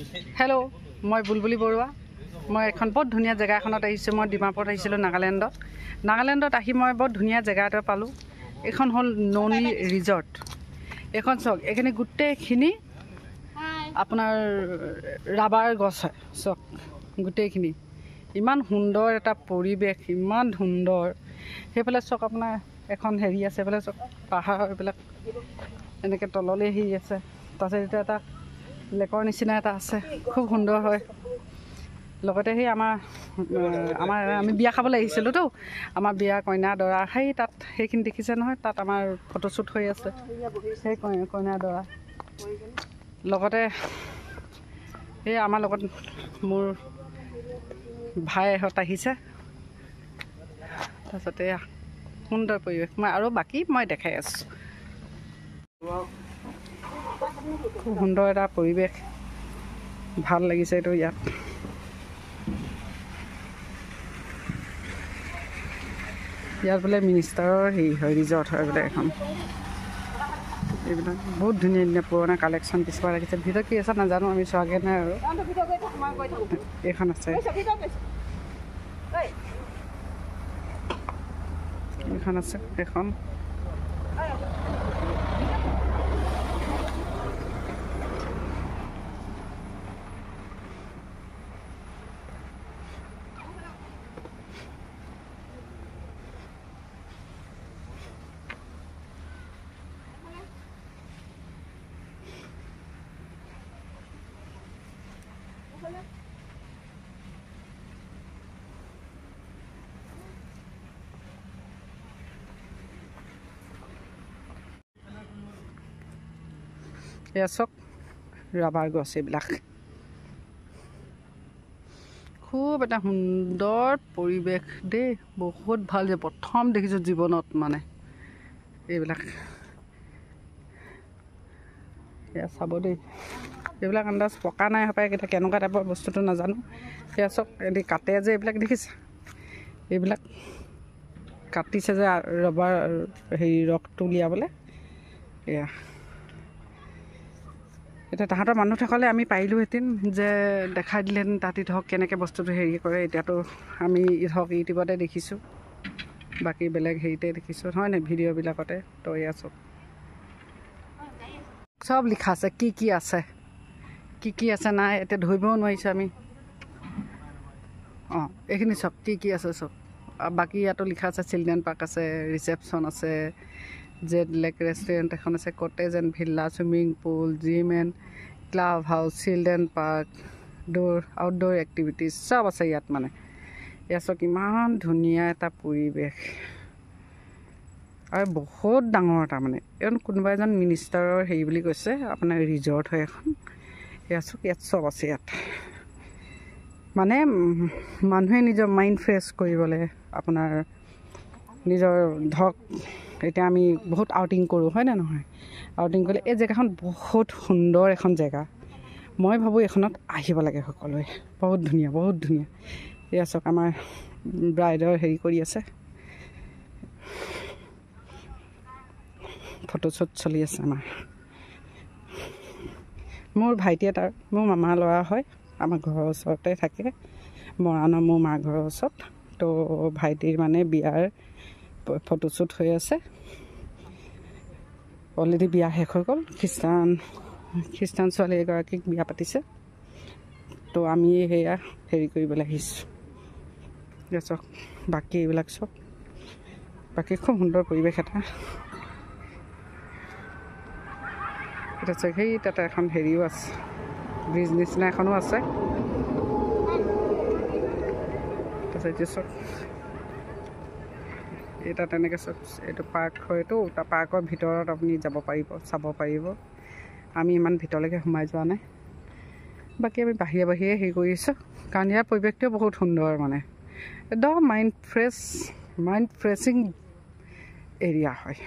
hello' মই বুলবুলি বৰুৱা মই এখন বহুত ধুনীয়া জেগা এখনত আহিছোঁ মই ডিমাপুৰত আহিছিলোঁ নাগালেণ্ডত আহি মই বহুত ধুনীয়া জেগা এটা পালোঁ এখন হ'ল ননী ৰিজৰ্ট এখন চাওক এইখিনি গোটেইখিনি আপোনাৰ ৰাবাৰ গছ হয় চাওক গোটেইখিনি ইমান সুন্দৰ এটা পৰিৱেশ ইমান সুন্দৰ সেইফালে চাওক আপোনাৰ এখন হেৰি আছে এইফালে চাওক পাহাৰ এইবিলাক এনেকৈ তললৈ হেৰি আছে তাৰপিছত এতিয়া এটা লেকৰ নিচিনা এটা আছে খুব সুন্দৰ হয় লগতে সেই আমি বিয়া খাবলৈ আহিছিলোঁতো আমাৰ বিয়া কইনা দৰা সেই তাত সেইখিনি দেখিছে নহয় তাত আমাৰ ফটোশ্বুট হৈ আছে সেই কইনা দৰা লগতে সেই আমাৰ লগত মোৰ ভাইহঁত আহিছে তাৰপিছতে সুন্দৰ পৰিৱেশ মই আৰু বাকী মই দেখাই আছোঁ খুব সুন্দৰ এটা পৰিৱেশ ভাল লাগিছে এইটো ইয়াত বোলে মিনিষ্টাৰৰ হেৰি হয় ৰিজৰ্ট হয় বোলে এখন এইবিলাক বহুত ধুনীয়া ধুনীয়া পুৰণা কালেকশ্যন কিছুমান ৰাখিছে ভিতৰত কি আছে নাজানো আমি চোৱাগৈ নাই আৰু এইখন আছে এইখন আছে এখন এয়া চাওক ৰাবাৰ গছ এইবিলাক খুব এটা সুন্দৰ পৰিৱেশ দেই বহুত ভাল যে প্ৰথম দেখিছোঁ জীৱনত মানে এইবিলাক এয়া চাব দেই এইবিলাক আন্দাজ পকা নাই হপায় এতিয়া কেনেকুৱা টাইপৰ বস্তুটো নাজানো এয়া চাওক এদি কাটে যে এইবিলাক দেখিছে এইবিলাক কাটিছে যে ৰবাৰ হেৰি ৰসটো উলিয়াবলৈ এয়া এতিয়া তাহাঁতৰ মানুহ থাকলে আমি পাৰিলোঁহেঁতেন যে দেখাই দিলেহেঁতেন তাহাঁতি ধৰক কেনেকৈ বস্তুটো হেৰি কৰে এতিয়াতো আমি ধৰক ইউটিউবতে দেখিছোঁ বাকী বেলেগ হেৰিতে দেখিছোঁ হয় নাই ভিডিঅ'বিলাকতে তো এয়া চব লিখা আছে কি আছে নাই এতিয়া ধৰিবও নোৱাৰিছোঁ আমি অঁ এইখিনি চব কি আছে চব বাকী ইয়াতো লিখা আছে চিলড্ৰেন পাৰ্ক আছে ৰিচেপশ্যন আছে জেড লেক ৰেষ্টুৰেণ্ট এখন আছে cottage and ভিল্লা swimming pool gym and club house children park outdoor activities চব আছে ইয়াত মানে এয়া চাওক ইমান ধুনীয়া এটা পৰিৱেশ আৰু বহুত ডাঙৰ তাৰমানে এইখন কোনোবা এজন মিনিষ্টাৰৰ হেৰি বুলি কৈছে আপোনাৰ ৰিজৰ্ট হয় এখন এয়া চাওক ইয়াত চব আছে ইয়াত মানে মানুহে নিজৰ মাইণ্ড ফ্ৰেছ কৰিবলৈ আপোনাৰ নিজৰ ধৰক এতিয়া আমি বহুত আউটিং কৰোঁ হয় নে নহয় আউটিং কৰিলে এই জেগাখন বহুত সুন্দৰ এখন জেগা মই ভাবোঁ এইখনত আহিব লাগে সকলোৱে বহুত ধুনীয়া এয়া চাওক আমাৰ ব্ৰাইডৰ হেৰি কৰি আছে ফটোশ্বুট চলি আছে মোৰ ভাইটি এটাৰ মোৰ মামাৰ ল'ৰা হয় আমাৰ ঘৰৰ ওচৰতে থাকে মৰাণৰ মোৰ মাৰ ঘৰৰ ওচৰত তো ভাইটিৰ মানে বিয়াৰ ফটোশ্বুট হৈ আছে অলৰেডি বিয়া শেষ হৈ গ'ল খ্ৰীষ্টান ছোৱালী এগৰাকীক বিয়া পাতিছে তো আমি সেয়া হেৰি কৰিবলৈ আহিছোঁ চাওক বাকী এইবিলাক চব বাকী খুব সুন্দৰ পৰিৱেশ এটা এটা চাওক সেই তাতে এখন হেৰিও আছে ব্ৰিজ নিচিনা এখনো আছে তাৰপিছত এতিয়া চাওক এটা তেনেকৈ চব এইটো পাৰ্ক হয়তো তাৰ পাৰ্কৰ ভিতৰত আপুনি যাব পাৰিব চাব পাৰিব আমি ইমান ভিতৰলৈকে সোমাই যোৱা নাই বাকী আমি বাহিৰে হেৰি কৰিছোঁ কাৰণ ইয়াৰ পৰিৱেশটোও বহুত সুন্দৰ মানে একদম মাইণ্ড ফ্ৰেছিং এৰিয়া হয়